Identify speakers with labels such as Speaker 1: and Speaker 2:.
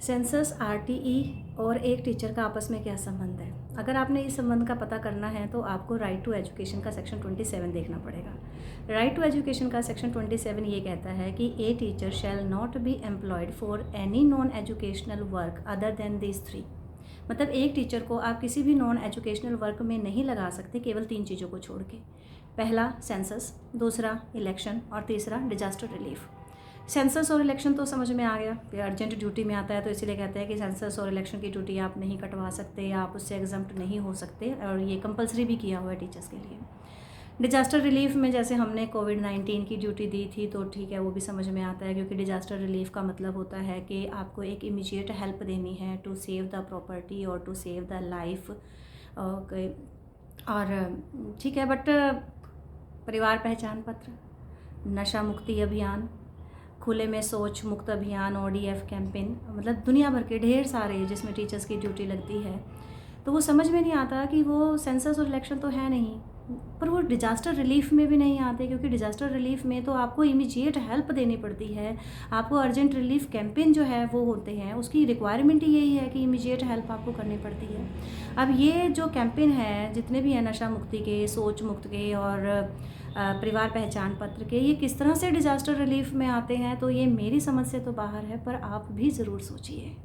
Speaker 1: Census, RTE और एक teacher का आपस में क्या संबंध है? अगर आपने इस संबंध का पता करना है तो आपको राइट टू एजुकेशन का सेक्शन 27 देखना पड़ेगा। राइट टू एजुकेशन का सेक्शन 27 ये कहता है कि a teacher shall not be employed for any non educational work other than this three. मतलब एक टीचर को आप किसी भी नॉन एजुकेशनल वर्क में नहीं लगा सकते केवल 3 चीज़ों को छोड़ के। पहला सेंसस, दूसरा इलेक्शन और तीसरा डिजास्टर रिलीफ। सेंसस और इलेक्शन तो समझ में आ गया, ये अर्जेंट ड्यूटी में आता है, तो इसीलिए कहते हैं कि सेंसस और इलेक्शन की ड्यूटी आप नहीं कटवा सकते, आप उससे एग्जम्प्ट नहीं हो सकते, और ये कंपलसरी भी किया हुआ है टीचर्स के लिए। डिजास्टर रिलीफ में जैसे हमने कोविड-19 की ड्यूटी दी थी तो ठीक है, वो भी समझ में आता है, क्योंकि डिजास्टर रिलीफ का मतलब होता है कि आपको एक इमीडिएट हेल्प देनी है टू सेव द प्रॉपर्टी और टू सेव द लाइफ। और ठीक है, बट परिवार पहचान पत्र, नशा मुक्ति अभियान, खुले में शौच मुक्त अभियान, ODF कैंपेन, मतलब दुनिया भर के ढेर सारे जिसमें टीचर्स की ड्यूटी लगती है, तो वो समझ में नहीं आता कि वो सेंसस और इलेक्शन तो है नहीं, पर वो डिज़ास्टर रिलीफ में भी नहीं आते, क्योंकि डिज़ास्टर रिलीफ में तो आपको इमीडिएट हेल्प देनी पड़ती है, आपको अर्जेंट रिलीफ कैंपेन जो है वो होते हैं, उसकी रिक्वायरमेंट ही यही है कि इमीडिएट हेल्प आपको करनी पड़ती है। अब ये जो कैंपेन है, जितने भी हैं नशा मुक्ति के, शौच मुक्त के और परिवार पहचान पत्र के, ये किस तरह से डिज़ास्टर रिलीफ में आते हैं, तो ये मेरी समझ से तो बाहर है, पर आप भी ज़रूर सोचिए।